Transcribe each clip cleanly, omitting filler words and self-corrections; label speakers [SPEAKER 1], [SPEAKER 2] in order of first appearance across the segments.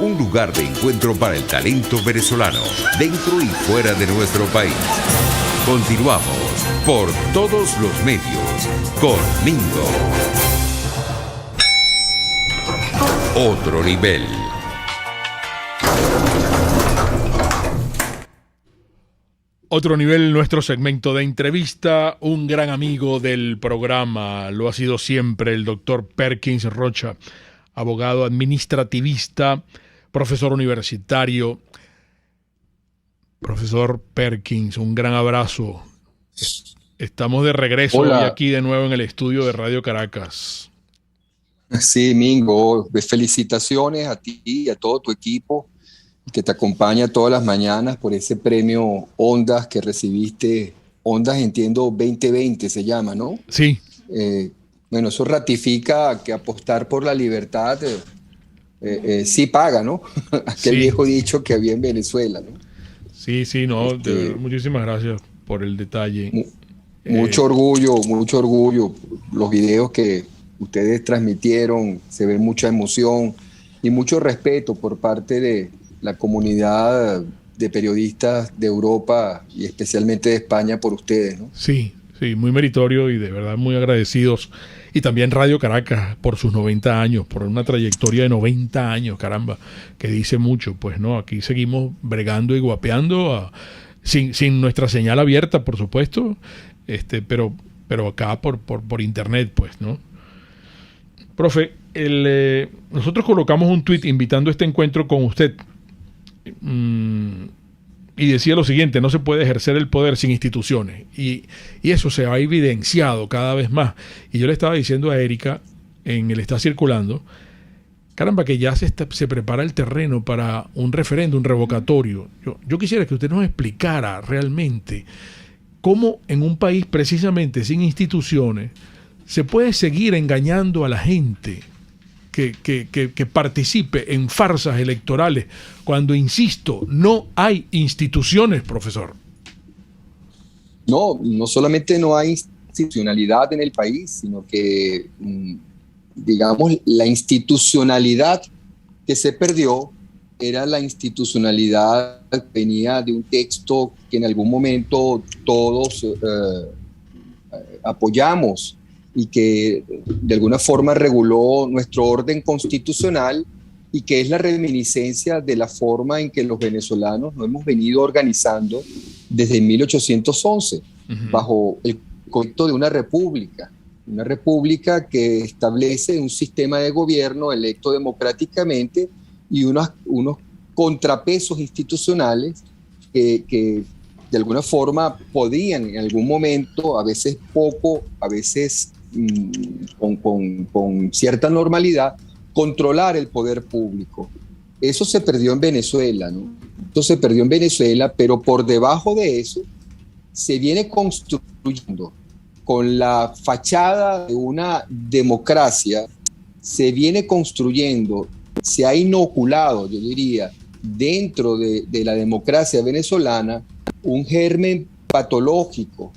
[SPEAKER 1] un lugar de encuentro para el talento venezolano, dentro y fuera de nuestro país. Continuamos por todos los medios con Mingo. Otro nivel.
[SPEAKER 2] Otro nivel, nuestro segmento de entrevista, un gran amigo del programa, lo ha sido siempre el doctor Perkins Rocha, abogado administrativista, profesor universitario. Profesor Perkins, un gran abrazo. Estamos de regreso hoy aquí de nuevo en el estudio de Radio Caracas.
[SPEAKER 3] Sí, Mingo, felicitaciones a ti y a todo tu equipo que te acompaña todas las mañanas por ese premio Ondas que recibiste. Ondas, entiendo, 2020 se llama, ¿no?
[SPEAKER 2] Sí.
[SPEAKER 3] Bueno, eso ratifica que apostar por la libertad sí paga, ¿no? Aquel viejo dicho que había en Venezuela, ¿no?
[SPEAKER 2] Sí, no, muchísimas gracias por el detalle.
[SPEAKER 3] Mucho orgullo. Los videos que ustedes transmitieron, se ve mucha emoción y mucho respeto por parte de la comunidad de periodistas de Europa y especialmente de España por ustedes, ¿no?
[SPEAKER 2] Sí, muy meritorio y de verdad muy agradecidos. Y también Radio Caracas por sus 90 años, por una trayectoria de 90 años, caramba, que dice mucho. Pues no, aquí seguimos bregando y guapeando sin nuestra señal abierta, por supuesto, pero acá por internet, pues, ¿no? Profe, nosotros colocamos un tuit invitando a este encuentro con usted. Y decía lo siguiente: no se puede ejercer el poder sin instituciones, y eso se ha evidenciado cada vez más. Y yo le estaba diciendo a Erika en el Está Circulando, caramba, que ya se prepara el terreno para un referéndum revocatorio. Yo quisiera que usted nos explicara realmente cómo en un país precisamente sin instituciones se puede seguir engañando a la gente que participe en farsas electorales cuando, insisto, no hay instituciones, profesor.
[SPEAKER 3] No solamente no hay institucionalidad en el país, sino que, digamos, la institucionalidad que se perdió era la institucionalidad que venía de un texto que en algún momento todos apoyamos, y que de alguna forma reguló nuestro orden constitucional, y que es la reminiscencia de la forma en que los venezolanos nos hemos venido organizando desde 1811, bajo el concepto de una república que establece un sistema de gobierno electo democráticamente y unos contrapesos institucionales que de alguna forma podían en algún momento, a veces poco, a veces con cierta normalidad, controlar el poder público. Eso se perdió en Venezuela, ¿no? Eso se perdió en Venezuela, pero por debajo de eso se viene construyendo con la fachada de una democracia, se viene construyendo, se ha inoculado, yo diría, dentro de la democracia venezolana, un germen patológico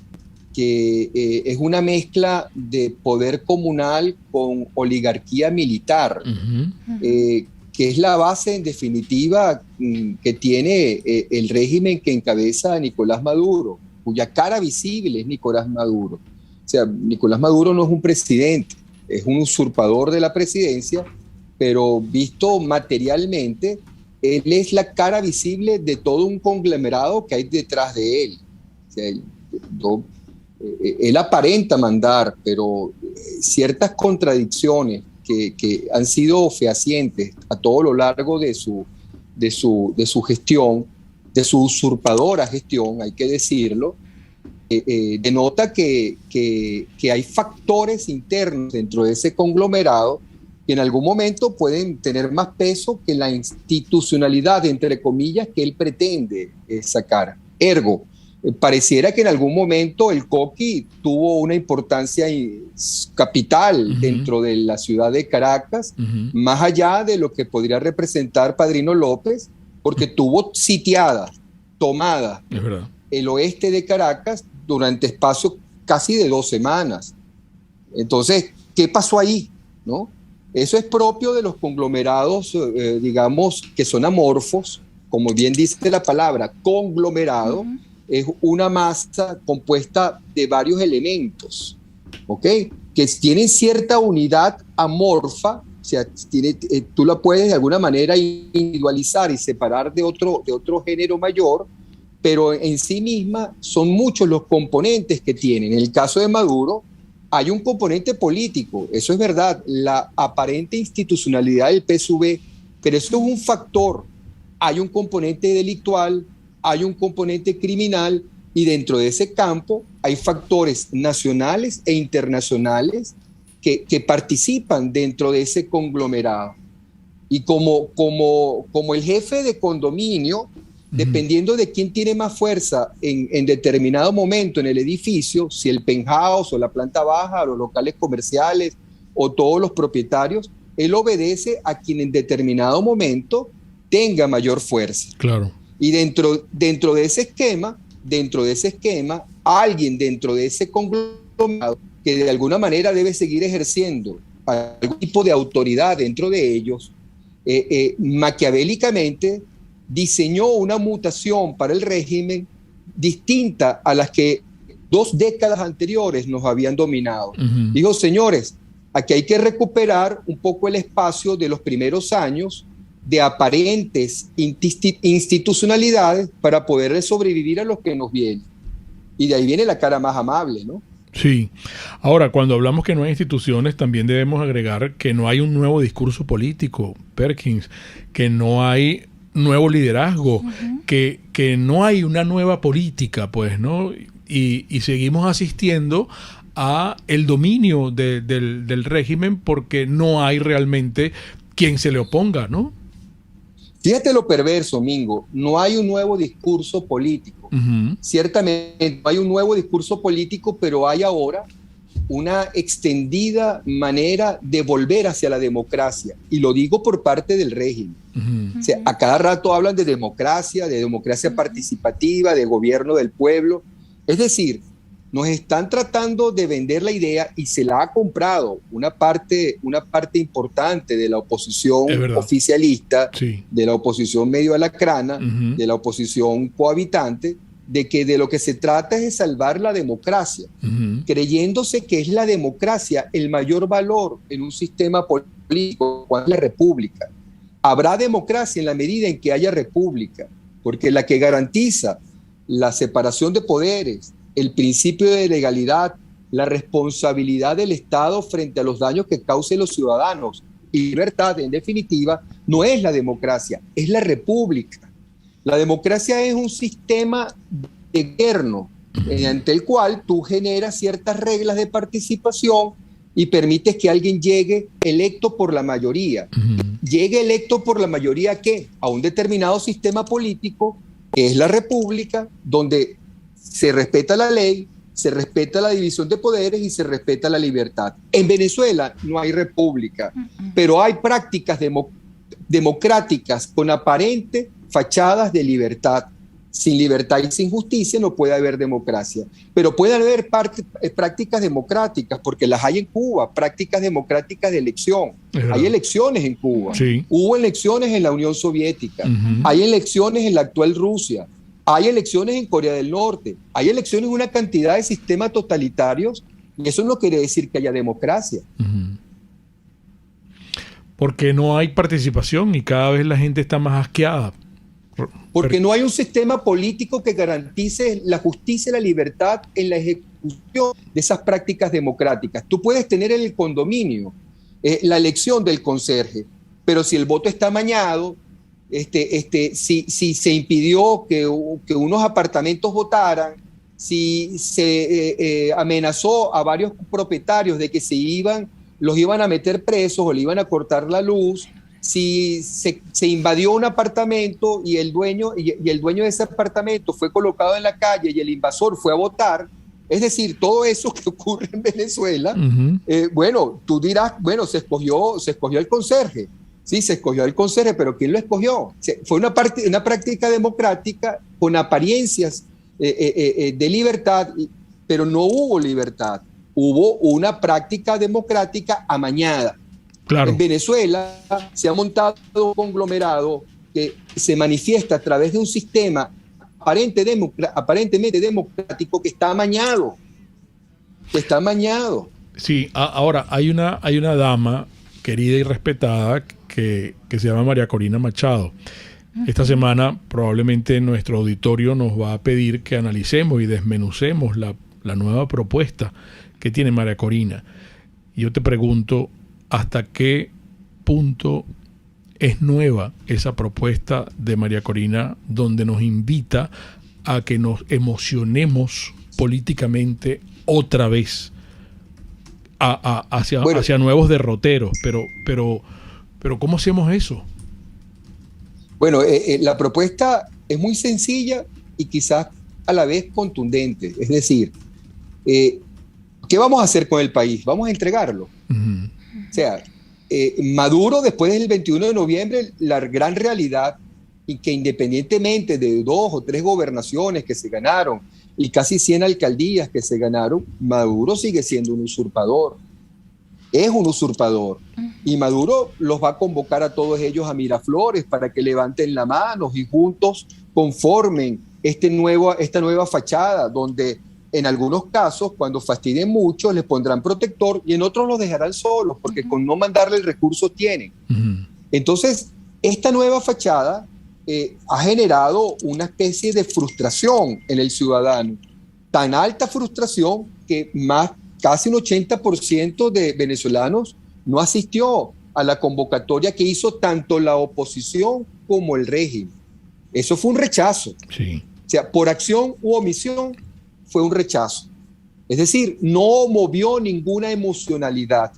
[SPEAKER 3] que es una mezcla de poder comunal con oligarquía militar, que es la base en definitiva que tiene el régimen que encabeza Nicolás Maduro, cuya cara visible es Nicolás Maduro. O sea, Nicolás Maduro no es un presidente, es un usurpador de la presidencia, pero visto materialmente, él es la cara visible de todo un conglomerado que hay detrás de él. O sea, él aparenta mandar, pero ciertas contradicciones que han sido fehacientes a todo lo largo de su gestión, de su usurpadora gestión, hay que decirlo, denota que hay factores internos dentro de ese conglomerado que en algún momento pueden tener más peso que la institucionalidad, entre comillas, que él pretende sacar. Ergo, pareciera que en algún momento el Coqui tuvo una importancia capital dentro de la ciudad de Caracas, más allá de lo que podría representar Padrino López, porque tuvo sitiada, tomada el oeste de Caracas durante espacio casi de 2 semanas. Entonces, ¿qué pasó ahí? ¿No? Eso es propio de los conglomerados, digamos, que son amorfos, como bien dice la palabra, conglomerado, es una masa compuesta de varios elementos, ¿ok? Que tienen cierta unidad amorfa, o sea, tú la puedes de alguna manera individualizar y separar de otro género mayor, pero en sí misma son muchos los componentes que tienen. En el caso de Maduro, hay un componente político, eso es verdad, la aparente institucionalidad del PSUV, pero eso es un factor. Hay un componente delictual, hay un componente criminal, y dentro de ese campo hay factores nacionales e internacionales que participan dentro de ese conglomerado. Y como el jefe de condominio, dependiendo de quién tiene más fuerza en determinado momento en el edificio, si el penthouse o la planta baja, los locales comerciales o todos los propietarios, él obedece a quien en determinado momento tenga mayor fuerza.
[SPEAKER 2] Claro.
[SPEAKER 3] Y dentro de ese esquema, alguien dentro de ese conglomerado que de alguna manera debe seguir ejerciendo algún tipo de autoridad dentro de ellos, maquiavélicamente diseñó una mutación para el régimen distinta a las que 2 décadas anteriores nos habían dominado. Dijo, señores, aquí hay que recuperar un poco el espacio de los primeros años de aparentes institucionalidades para poder sobrevivir a lo que nos viene. Y de ahí viene la cara más amable, ¿no?
[SPEAKER 2] Sí. Ahora, cuando hablamos que no hay instituciones, también debemos agregar que no hay un nuevo discurso político, Perkins, que no hay nuevo liderazgo, que no hay una nueva política, pues, ¿no? Y seguimos asistiendo a el dominio del régimen porque no hay realmente quien se le oponga, ¿no?
[SPEAKER 3] Fíjate lo perverso, Mingo, no hay un nuevo discurso político. Ciertamente no hay un nuevo discurso político, pero hay ahora una extendida manera de volver hacia la democracia. Y lo digo por parte del régimen. O sea, a cada rato hablan de democracia participativa, de gobierno del pueblo. Es decir, nos están tratando de vender la idea y se la ha comprado una parte importante de la oposición oficialista, sí, de la oposición medio alacrana, de la oposición cohabitante, de que de lo que se trata es de salvar la democracia, creyéndose que es la democracia el mayor valor en un sistema político, cuando es la república. Habrá democracia en la medida en que haya república, porque la que garantiza la separación de poderes, el principio de legalidad, la responsabilidad del Estado frente a los daños que causen los ciudadanos y libertad, en definitiva, no es la democracia, es la república. La democracia es un sistema de gobierno mediante el cual tú generas ciertas reglas de participación y permites que alguien llegue electo por la mayoría. ¿Llegue electo por la mayoría a qué? A un determinado sistema político, que es la república, donde se respeta la ley, se respeta la división de poderes y se respeta la libertad. En Venezuela no hay república, pero hay prácticas democráticas con aparente fachadas de libertad. Sin libertad y sin justicia no puede haber democracia, pero puede haber prácticas democráticas, porque las hay en Cuba, prácticas democráticas de elección. Hay elecciones en Cuba, sí. Hubo elecciones en la Unión Soviética, hay elecciones en la actual Rusia, hay elecciones en Corea del Norte, hay elecciones en una cantidad de sistemas totalitarios, y eso no quiere decir que haya democracia.
[SPEAKER 2] Porque no hay participación y cada vez la gente está más asqueada.
[SPEAKER 3] Porque no hay un sistema político que garantice la justicia y la libertad en la ejecución de esas prácticas democráticas. Tú puedes tener en el condominio la elección del conserje, pero si el voto está amañado, si se impidió que unos apartamentos votaran, si se amenazó a varios propietarios de que los iban a meter presos o le iban a cortar la luz, si se invadió un apartamento y el dueño de ese apartamento fue colocado en la calle y el invasor fue a votar, es decir, todo eso que ocurre en Venezuela, bueno, tú dirás, bueno, se escogió el conserje. Sí, se escogió el conserje, pero ¿quién lo escogió? Fue una práctica democrática con apariencias de libertad, pero no hubo libertad. Hubo una práctica democrática amañada.
[SPEAKER 2] Claro.
[SPEAKER 3] En Venezuela se ha montado un conglomerado que se manifiesta a través de un sistema aparentemente democrático que está amañado.
[SPEAKER 2] Sí, ahora hay una dama querida y respetada que se llama María Corina Machado. Esta semana probablemente nuestro auditorio nos va a pedir que analicemos y desmenucemos la nueva propuesta que tiene María Corina. Y yo te pregunto, ¿hasta qué punto es nueva esa propuesta de María Corina, donde nos invita a que nos emocionemos políticamente otra vez hacia nuevos derroteros? Pero ¿cómo hacemos eso?
[SPEAKER 3] Bueno, la propuesta es muy sencilla y quizás a la vez contundente. Es decir, ¿qué vamos a hacer con el país? Vamos a entregarlo. Uh-huh. O sea, Maduro, después del 21 de noviembre, la gran realidad, y que independientemente de 2 o 3 gobernaciones que se ganaron y casi 100 alcaldías que se ganaron, Maduro sigue siendo un usurpador. Es un usurpador. Y Maduro los va a convocar a todos ellos a Miraflores para que levanten la mano y juntos conformen esta nueva fachada, donde en algunos casos, cuando fastidien mucho, les pondrán protector y en otros los dejarán solos, porque con no mandarle el recurso tienen. Uh-huh. Entonces, esta nueva fachada ha generado una especie de frustración en el ciudadano. Tan alta frustración que casi un 80% de venezolanos no asistió a la convocatoria que hizo tanto la oposición como el régimen. Eso fue un rechazo. Sí. O sea, por acción u omisión fue un rechazo. Es decir, no movió ninguna emocionalidad.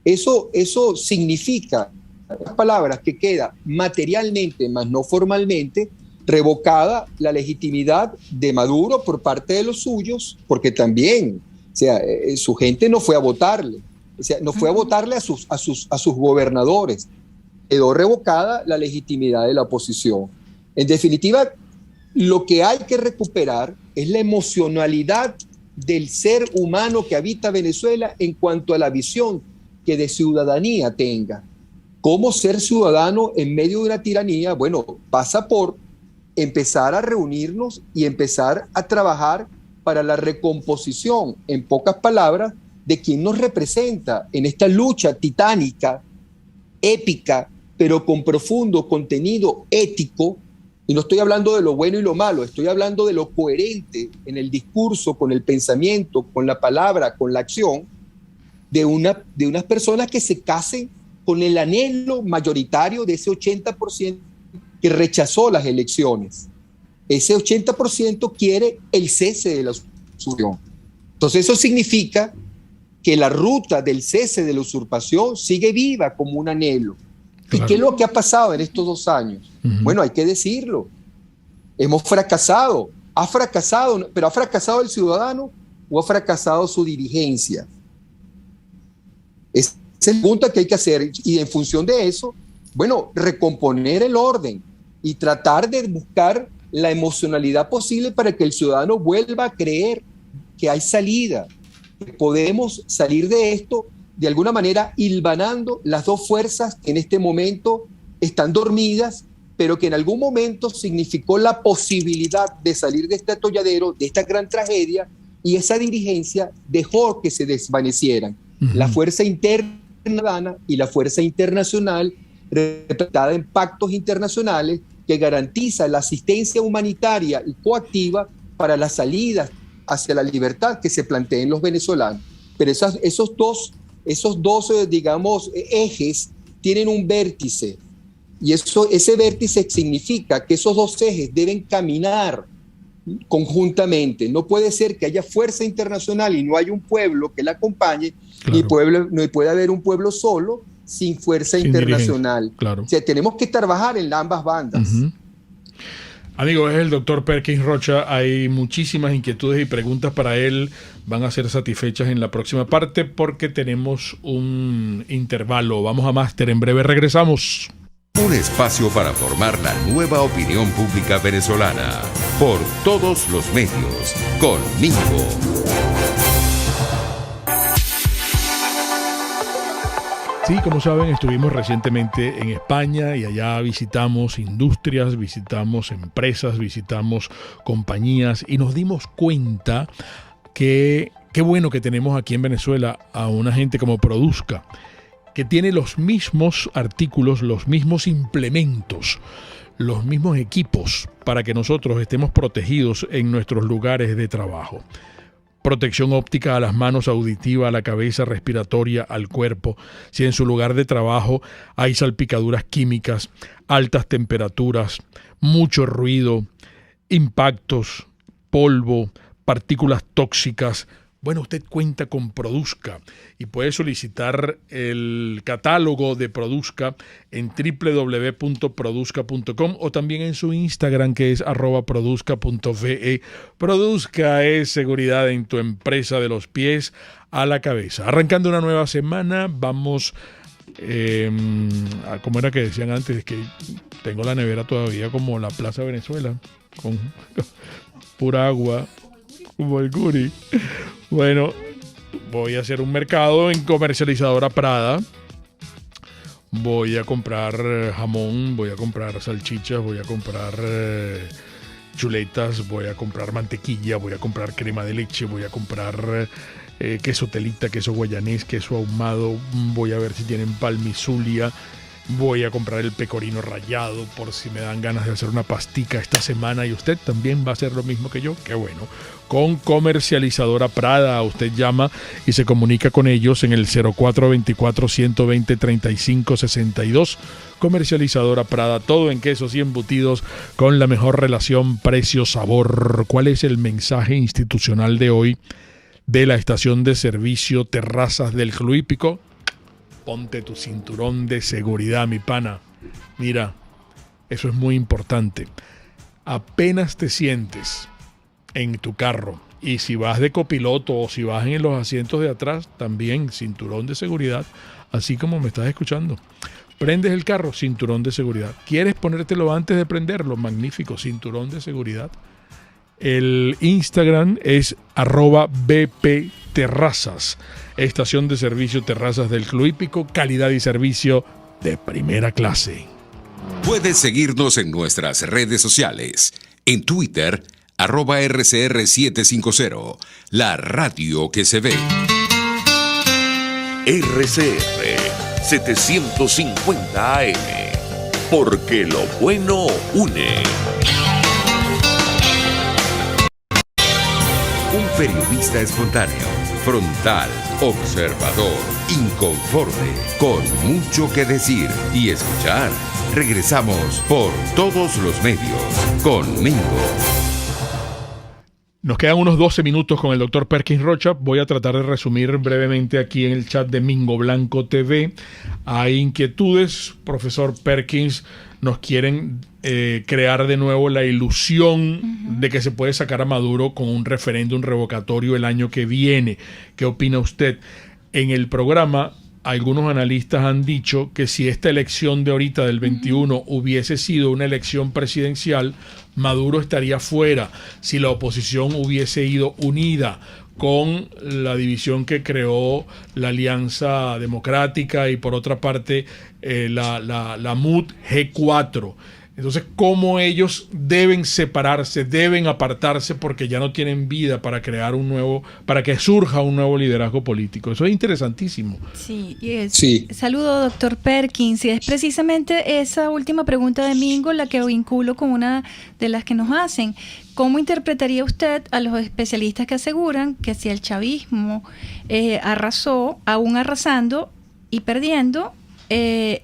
[SPEAKER 3] Eso significa, las palabras, que queda materialmente, más no formalmente, revocada la legitimidad de Maduro por parte de los suyos, porque también, o sea, su gente no fue a votarle, o sea, no fue a votarle a sus gobernadores. Quedó revocada la legitimidad de la oposición. En definitiva, lo que hay que recuperar es la emocionalidad del ser humano que habita Venezuela en cuanto a la visión que de ciudadanía tenga. ¿Cómo ser ciudadano en medio de una tiranía? Bueno, pasa por empezar a reunirnos y empezar a trabajar para la recomposición, en pocas palabras, de quien nos representa en esta lucha titánica, épica, pero con profundo contenido ético. Y no estoy hablando de lo bueno y lo malo, estoy hablando de lo coherente en el discurso, con el pensamiento, con la palabra, con la acción, de unas personas que se casen con el anhelo mayoritario de ese 80% que rechazó las elecciones. Ese 80% quiere el cese de la usurpación. Entonces eso significa que la ruta del cese de la usurpación sigue viva como un anhelo. Claro. ¿Y qué es lo que ha pasado en estos 2 años? Uh-huh. Bueno, hay que decirlo. Hemos fracasado. ¿Pero ha fracasado el ciudadano o ha fracasado su dirigencia? Esa es la pregunta que hay que hacer. Y en función de eso, bueno, recomponer el orden y tratar de buscar la emocionalidad posible para que el ciudadano vuelva a creer que hay salida, que podemos salir de esto de alguna manera hilvanando las 2 fuerzas que en este momento están dormidas, pero que en algún momento significó la posibilidad de salir de este atolladero, de esta gran tragedia, y esa dirigencia dejó que se desvanecieran. Uh-huh. La fuerza interna y la fuerza internacional, representada en pactos internacionales que garantiza la asistencia humanitaria y coactiva para las salidas hacia la libertad que se planteen los venezolanos. Pero esos dos, digamos, ejes tienen un vértice, y ese vértice significa que esos 2 ejes deben caminar conjuntamente. No puede ser que haya fuerza internacional y no hay un pueblo que la acompañe, claro. No puede haber un pueblo solo sin fuerza internacional. Claro. O sea, tenemos que trabajar en ambas bandas.
[SPEAKER 2] Uh-huh. Amigo, es el doctor Perkins Rocha. Hay muchísimas inquietudes y preguntas para él. Van a ser satisfechas en la próxima parte porque tenemos un intervalo. Vamos a máster. En breve regresamos.
[SPEAKER 1] Un espacio para formar la nueva opinión pública venezolana. Por todos los medios. Con Mingo.
[SPEAKER 2] Sí, como saben, estuvimos recientemente en España y allá visitamos industrias, visitamos empresas, visitamos compañías y nos dimos cuenta que qué bueno que tenemos aquí en Venezuela a una gente como Produzca, que tiene los mismos artículos, los mismos implementos, los mismos equipos para que nosotros estemos protegidos en nuestros lugares de trabajo. Protección óptica a las manos, auditiva a la cabeza, respiratoria al cuerpo. Si en su lugar de trabajo hay salpicaduras químicas, altas temperaturas, mucho ruido, impactos, polvo, partículas tóxicas, bueno, usted cuenta con Produzca y puede solicitar el catálogo de Produzca en www.produzca.com o también en su Instagram, que es @produzca.ve. Produzca es seguridad en tu empresa de los pies a la cabeza. Arrancando una nueva semana, vamos a, como era que decían antes, que tengo la nevera todavía como la Plaza Venezuela, con pura agua, como el Guri. Bueno, voy a hacer un mercado en Comercializadora Prada. Voy a comprar jamón, voy a comprar salchichas, voy a comprar chuletas, voy a comprar mantequilla, voy a comprar crema de leche, voy a comprar queso telita, queso guayanés, queso ahumado. Voy a ver si tienen palmizulia. Voy a comprar el pecorino rallado por si me dan ganas de hacer una pastica esta semana, y usted también va a hacer lo mismo que yo. Qué bueno. Con Comercializadora Prada, usted llama y se comunica con ellos en el 0424-120-3562. Comercializadora Prada, todo en quesos y embutidos con la mejor relación precio-sabor. ¿Cuál es el mensaje institucional de hoy de la estación de servicio Terrazas del Club Hípico? Ponte tu cinturón de seguridad, mi pana. Mira, eso es muy importante. Apenas te sientes en tu carro, y si vas de copiloto o si vas en los asientos de atrás, también cinturón de seguridad, así como me estás escuchando. Prendes el carro, cinturón de seguridad. ¿Quieres ponértelo antes de prenderlo? Magnífico, cinturón de seguridad. El Instagram es @bpterrazas. Estación de servicio Terrazas del Club Hípico, calidad y servicio de primera clase.
[SPEAKER 1] Puedes seguirnos en nuestras redes sociales. En Twitter, @RCR750, la radio que se ve.
[SPEAKER 4] RCR 750 AM, porque lo bueno une.
[SPEAKER 1] Un periodista espontáneo, frontal, observador, inconforme, con mucho que decir y escuchar. Regresamos por todos los medios con Mingo.
[SPEAKER 2] Nos quedan unos 12 minutos con el doctor Perkins Rocha. Voy a tratar de resumir brevemente aquí en el chat de Mingo Blanco TV. Hay inquietudes. Profesor Perkins, nos quieren crear de nuevo la ilusión de que se puede sacar a Maduro con un referéndum revocatorio el año que viene. ¿Qué opina usted? En el programa, algunos analistas han dicho que si esta elección de ahorita del 21 hubiese sido una elección presidencial, Maduro estaría fuera. Si la oposición hubiese ido unida con la división que creó la Alianza Democrática y por otra parte la MUD G4. Entonces, ¿cómo ellos deben separarse, deben apartarse porque ya no tienen vida para crear un nuevo, para que surja un nuevo liderazgo político? Eso es interesantísimo.
[SPEAKER 5] Sí,
[SPEAKER 3] Sí.
[SPEAKER 5] Saludo, doctor Perkins. Y es precisamente esa última pregunta de Mingo la que vinculo con una de las que nos hacen. ¿Cómo interpretaría usted a los especialistas que aseguran que si el chavismo arrasó, aún arrasando y perdiendo, que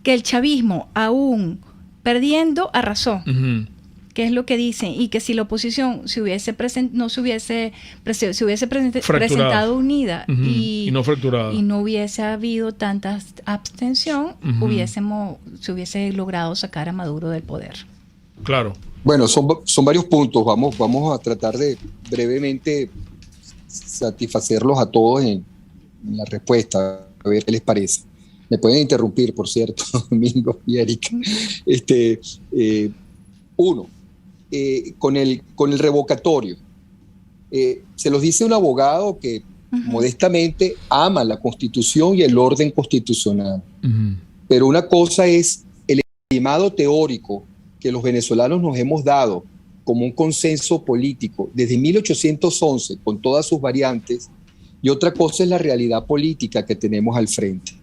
[SPEAKER 5] el chavismo aún perdiendo arrasó? ¿Qué es lo que dicen? Y que si la oposición se hubiese presentado unida y
[SPEAKER 2] no fracturada,
[SPEAKER 5] y no hubiese habido tanta abstención, se hubiese logrado sacar a Maduro del poder.
[SPEAKER 2] Claro.
[SPEAKER 3] Bueno, son varios puntos. Vamos a tratar de brevemente satisfacerlos a todos en la respuesta, a ver qué les parece. Me pueden interrumpir, por cierto, Mingo y Erika. Uno, con el revocatorio. Se los dice un abogado que modestamente, ama la Constitución y el orden constitucional.
[SPEAKER 2] Ujú.
[SPEAKER 3] Pero una cosa es el estimado teórico que los venezolanos nos hemos dado como un consenso político desde 1811, con todas sus variantes, y otra cosa es la realidad política que tenemos al frente.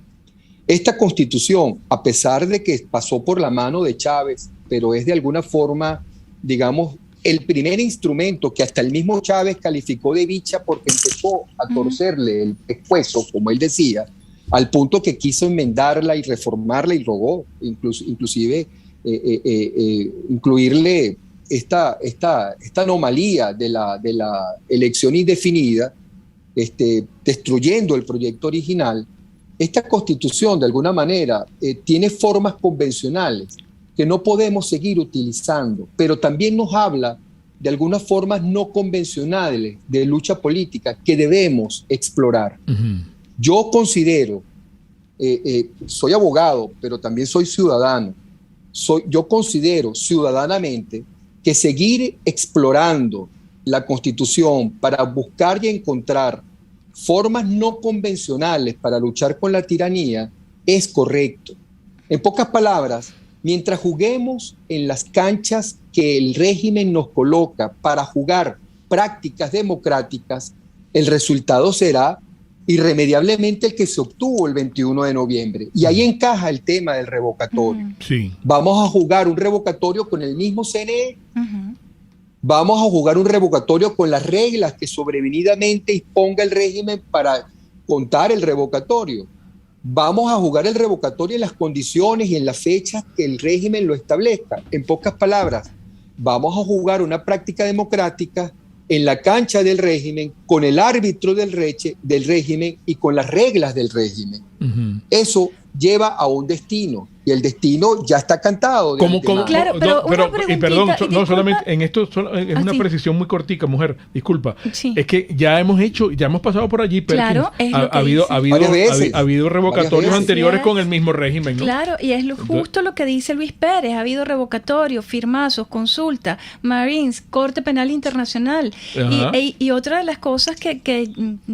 [SPEAKER 3] Esta Constitución, a pesar de que pasó por la mano de Chávez, pero es de alguna forma, digamos, el primer instrumento que hasta el mismo Chávez calificó de bicha porque empezó a torcerle el pescuezo, como él decía, al punto que quiso enmendarla y reformarla y rogó inclusive incluirle esta anomalía de la elección indefinida, destruyendo el proyecto original. Esta Constitución, de alguna manera, tiene formas convencionales que no podemos seguir utilizando, pero también nos habla de algunas formas no convencionales de lucha política que debemos explorar.
[SPEAKER 2] Ujú.
[SPEAKER 3] Yo considero, soy abogado, pero también soy ciudadano, yo considero ciudadanamente que seguir explorando la Constitución para buscar y encontrar formas no convencionales para luchar con la tiranía es correcto. En pocas palabras, mientras juguemos en las canchas que el régimen nos coloca para jugar prácticas democráticas, el resultado será irremediablemente el que se obtuvo el 21 de noviembre. Y ahí encaja el tema del revocatorio.
[SPEAKER 2] Sí.
[SPEAKER 3] Vamos a jugar un revocatorio con el mismo CNE. Vamos a jugar un revocatorio con las reglas que sobrevenidamente disponga el régimen para contar el revocatorio. Vamos a jugar el revocatorio en las condiciones y en las fechas que el régimen lo establezca. En pocas palabras, vamos a jugar una práctica democrática en la cancha del régimen, con el árbitro del régimen y con las reglas del régimen.
[SPEAKER 2] Ujú.
[SPEAKER 3] Eso lleva a un destino, y el destino ya está cantado.
[SPEAKER 5] Claro, pero una preguntita,
[SPEAKER 2] perdón,
[SPEAKER 5] y
[SPEAKER 2] no
[SPEAKER 5] disculpa.
[SPEAKER 2] solamente en esto es una
[SPEAKER 5] sí.
[SPEAKER 2] precisión muy cortica, mujer, disculpa.
[SPEAKER 5] Sí.
[SPEAKER 2] Es que ya hemos pasado por allí, Perkins.
[SPEAKER 5] Claro, es lo que
[SPEAKER 2] ha
[SPEAKER 5] dice.
[SPEAKER 3] Varias veces.
[SPEAKER 2] ha habido revocatorios
[SPEAKER 3] Varias veces.
[SPEAKER 2] anteriores
[SPEAKER 5] Así es.
[SPEAKER 2] con el mismo régimen, ¿no?
[SPEAKER 5] Claro, y es justo lo que dice Luis Pérez. Ha habido revocatorios, firmazos, consulta, Marines, Corte Penal Internacional.
[SPEAKER 2] Ajá.
[SPEAKER 5] Y otra de las cosas que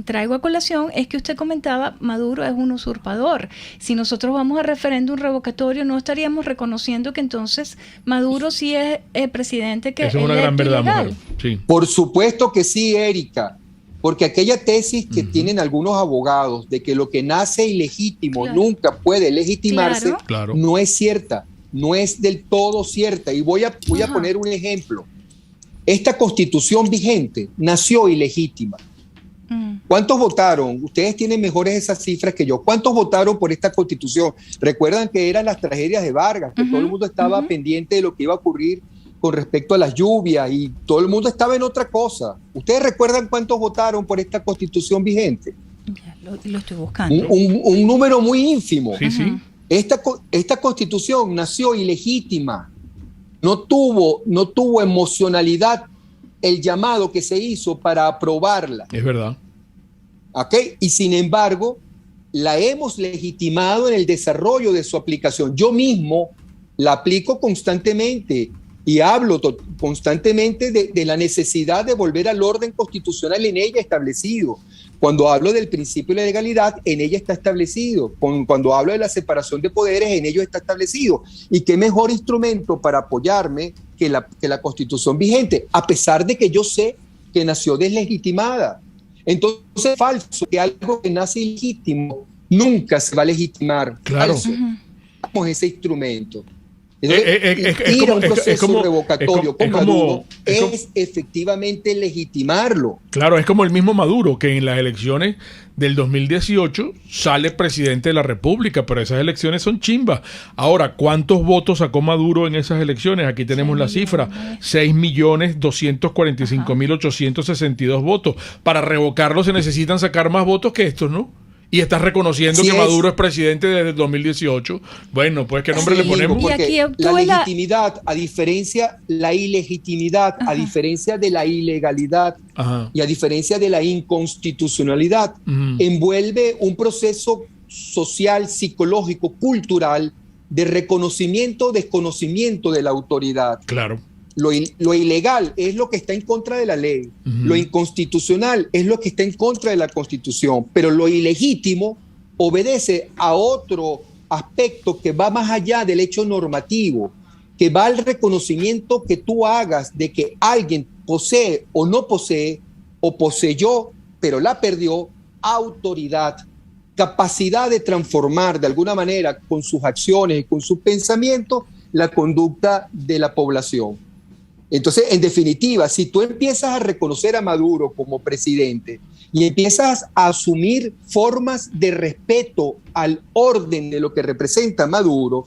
[SPEAKER 5] traigo a colación es que usted comentaba, Maduro es un usurpador. Si nosotros vamos a referéndum revocatorio, no estaríamos reconociendo que entonces Maduro sí es el presidente que
[SPEAKER 2] Esa es una gran
[SPEAKER 5] electo y
[SPEAKER 2] verdad,
[SPEAKER 5] legal.
[SPEAKER 2] mujer. Sí.
[SPEAKER 3] Por supuesto que sí, Erika, porque aquella tesis que tienen algunos abogados de que lo que nace ilegítimo
[SPEAKER 5] Claro.
[SPEAKER 3] nunca puede legitimarse,
[SPEAKER 2] Claro.
[SPEAKER 3] no es cierta, no es del todo cierta. Y voy a
[SPEAKER 5] Ajá.
[SPEAKER 3] poner un ejemplo. Esta Constitución vigente nació ilegítima. ¿Cuántos votaron? Ustedes tienen mejores esas cifras que yo. ¿Cuántos votaron por esta Constitución? Recuerdan que eran las tragedias de Vargas, que todo el mundo estaba pendiente de lo que iba a ocurrir con respecto a las lluvias y todo el mundo estaba en otra cosa. ¿Ustedes recuerdan cuántos votaron por esta Constitución vigente?
[SPEAKER 5] Ya, lo estoy buscando.
[SPEAKER 3] Un número muy ínfimo.
[SPEAKER 2] Sí, sí.
[SPEAKER 3] Esta Constitución nació ilegítima. No tuvo emocionalidad el llamado que se hizo para aprobarla.
[SPEAKER 2] Es verdad.
[SPEAKER 3] ¿Ok? Y sin embargo, la hemos legitimado en el desarrollo de su aplicación. Yo mismo la aplico constantemente y hablo constantemente de la necesidad de volver al orden constitucional en ella establecido. Cuando hablo del principio de la legalidad, en ella está establecido. Cuando hablo de la separación de poderes, en ello está establecido. Y qué mejor instrumento para apoyarme que la Constitución vigente, a pesar de que yo sé que nació deslegitimada. Entonces es falso que algo que nace ilegítimo nunca se va a legitimar.
[SPEAKER 2] Claro.
[SPEAKER 3] Falso. Usamos ese instrumento.
[SPEAKER 2] Es
[SPEAKER 3] Ir a un proceso
[SPEAKER 2] como-
[SPEAKER 3] revocatorio
[SPEAKER 2] es
[SPEAKER 3] con
[SPEAKER 2] como-
[SPEAKER 3] Maduro es efectivamente legitimarlo.
[SPEAKER 2] Claro, es como el mismo Maduro, que en las elecciones del 2018 sale presidente de la República, pero esas elecciones son chimbas. Ahora, ¿cuántos votos sacó Maduro en esas elecciones? Aquí tenemos la cifra, 6.245.862 votos. Para revocarlo se necesitan sacar más votos que estos, ¿no? Y estás reconociendo
[SPEAKER 3] Así
[SPEAKER 2] que
[SPEAKER 3] es.
[SPEAKER 2] Maduro es presidente desde el 2018. Bueno, pues, ¿qué nombre
[SPEAKER 3] Sí,
[SPEAKER 2] le ponemos?
[SPEAKER 5] Y aquí
[SPEAKER 3] porque
[SPEAKER 5] obtuve
[SPEAKER 3] la
[SPEAKER 5] la-
[SPEAKER 3] legitimidad, la ilegitimidad, a diferencia de la ilegalidad
[SPEAKER 2] Ajá.
[SPEAKER 3] y a diferencia de la inconstitucionalidad,
[SPEAKER 2] Ujú.
[SPEAKER 3] envuelve un proceso social, psicológico, cultural de reconocimiento o desconocimiento de la autoridad.
[SPEAKER 2] Claro.
[SPEAKER 3] Lo ilegal es lo que está en contra de la ley. Lo inconstitucional es lo que está en contra de la Constitución. Pero lo ilegítimo obedece a otro aspecto que va más allá del hecho normativo, que va al reconocimiento que tú hagas de que alguien posee o no posee, o poseyó, pero la perdió, autoridad, capacidad de transformar de alguna manera con sus acciones y con su pensamiento la conducta de la población. Entonces, en definitiva, si tú empiezas a reconocer a Maduro como presidente y empiezas a asumir formas de respeto al orden de lo que representa Maduro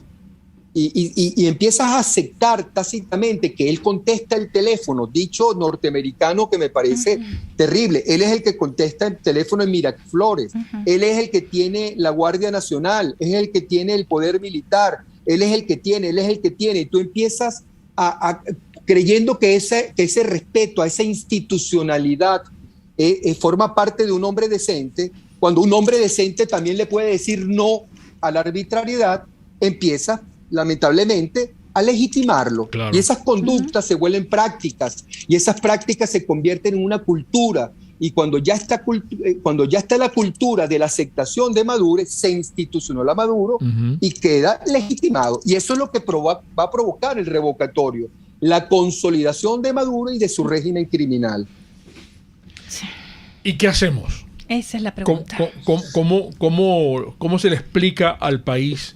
[SPEAKER 3] y empiezas a aceptar tácitamente que él contesta el teléfono, dicho norteamericano que me parece terrible, él es el que contesta el teléfono en Miraflores, él es el que tiene la Guardia Nacional, es el que tiene el poder militar, él es el que tiene, y tú empiezas creyendo que ese respeto a esa institucionalidad forma parte de un hombre decente, cuando un hombre decente también le puede decir no a la arbitrariedad, empieza lamentablemente a legitimarlo. Claro. Y esas conductas se vuelven prácticas, y esas prácticas se convierten en una cultura, y cuando ya está la cultura de la aceptación de Maduro, se institucionó a Maduro y queda legitimado. Y eso es lo que va a provocar el revocatorio, la consolidación de Maduro y de su régimen criminal.
[SPEAKER 2] ¿Y qué hacemos?
[SPEAKER 5] Esa es la pregunta.
[SPEAKER 2] ¿Cómo se le explica al país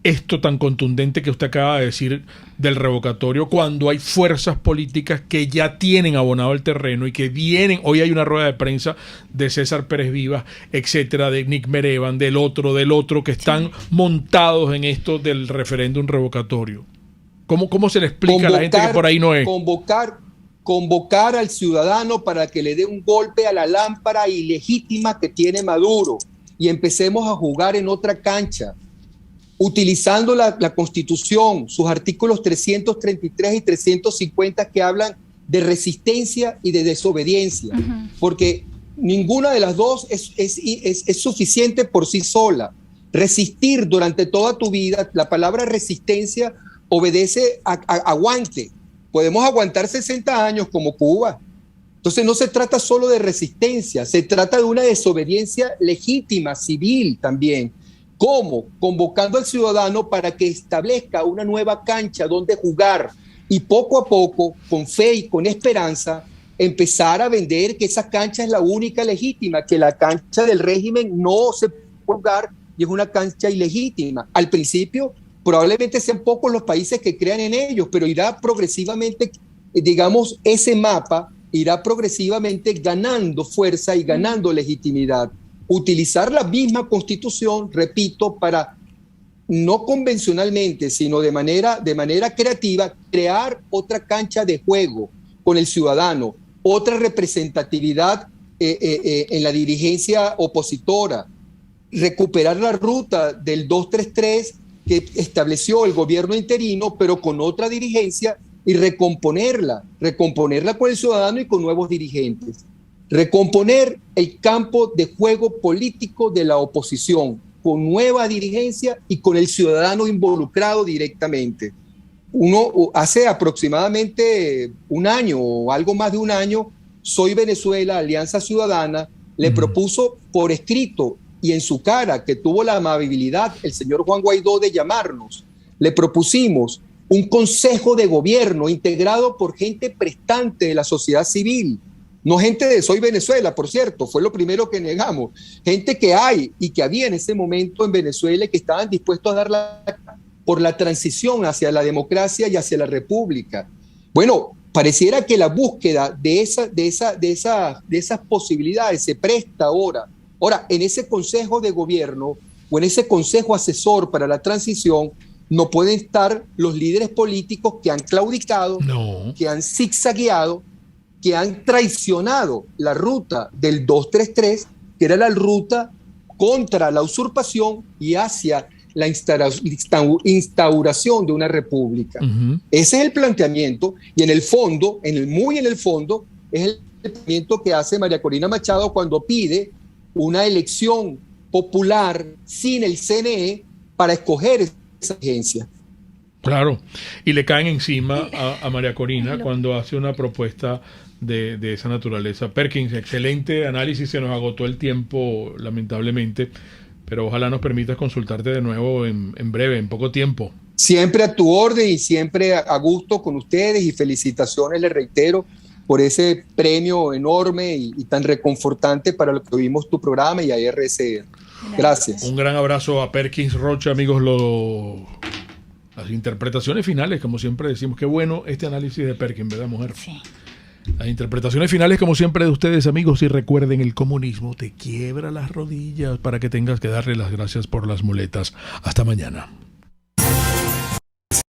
[SPEAKER 2] esto tan contundente que usted acaba de decir del revocatorio, cuando hay fuerzas políticas que ya tienen abonado el terreno y que vienen? Hoy hay una rueda de prensa de César Pérez Vivas, etcétera, de Nick Merevan, del otro, que están montados en esto del referéndum revocatorio. ¿Cómo se le explica a la gente que por ahí no es?
[SPEAKER 3] Convocar al ciudadano para que le dé un golpe a la lámpara ilegítima que tiene Maduro y empecemos a jugar en otra cancha, utilizando la Constitución, sus artículos 333 y 350 que hablan de resistencia y de desobediencia, porque ninguna de las dos es suficiente por sí sola. Resistir durante toda tu vida, la palabra resistencia obedece a aguante. Podemos aguantar 60 años como Cuba. Entonces no se trata solo de resistencia, se trata de una desobediencia legítima, civil también. ¿Cómo? Convocando al ciudadano para que establezca una nueva cancha donde jugar y poco a poco, con fe y con esperanza, empezar a vender que esa cancha es la única legítima, que la cancha del régimen no se puede jugar y es una cancha ilegítima. Al principio probablemente sean pocos los países que crean en ellos, pero irá progresivamente, digamos, ese mapa irá progresivamente ganando fuerza y ganando legitimidad. Utilizar la misma Constitución, repito, para no convencionalmente, sino de manera creativa, crear otra cancha de juego con el ciudadano, otra representatividad en la dirigencia opositora, recuperar la ruta del 233 que estableció el gobierno interino, pero con otra dirigencia, y recomponerla con el ciudadano y con nuevos dirigentes. Recomponer el campo de juego político de la oposición con nueva dirigencia y con el ciudadano involucrado directamente. Hace aproximadamente un año o algo más de un año, Soy Venezuela, Alianza Ciudadana, le propuso por escrito y en su cara, que tuvo la amabilidad el señor Juan Guaidó de llamarnos, le propusimos un consejo de gobierno integrado por gente prestante de la sociedad civil. No gente de Soy Venezuela, por cierto, fue lo primero que negamos. Gente que hay y que había en ese momento en Venezuela y que estaban dispuestos a dar por la transición hacia la democracia y hacia la república. Bueno, pareciera que la búsqueda de esas posibilidades se presta ahora. Ahora, en ese consejo de gobierno o en ese consejo asesor para la transición no pueden estar los líderes políticos que han claudicado, que han zigzagueado, que han traicionado la ruta del 233, que era la ruta contra la usurpación y hacia la instauración de una república. Ese es el planteamiento, y en el fondo, muy en el fondo, es el planteamiento que hace María Corina Machado cuando pide una elección popular sin el CNE para escoger esa agencia.
[SPEAKER 2] Claro, y le caen encima a María Corina cuando hace una propuesta de esa naturaleza. Perkins, excelente análisis, se nos agotó el tiempo lamentablemente, pero ojalá nos permitas consultarte de nuevo en breve, en poco tiempo.
[SPEAKER 3] Siempre a tu orden y siempre a gusto con ustedes, y felicitaciones, les reitero, por ese premio enorme y tan reconfortante para lo que vimos tu programa y a RCN. Gracias.
[SPEAKER 2] Un gran abrazo a Perkins Rocha, amigos. Las interpretaciones finales, como siempre decimos, qué bueno este análisis de Perkins, ¿verdad, mujer?
[SPEAKER 5] Sí.
[SPEAKER 2] Las interpretaciones finales, como siempre, de ustedes, amigos. Y recuerden, el comunismo te quiebra las rodillas para que tengas que darle las gracias por las muletas. Hasta mañana.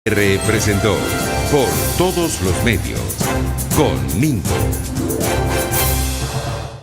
[SPEAKER 1] Representó Por Todos los Medios con Mingo.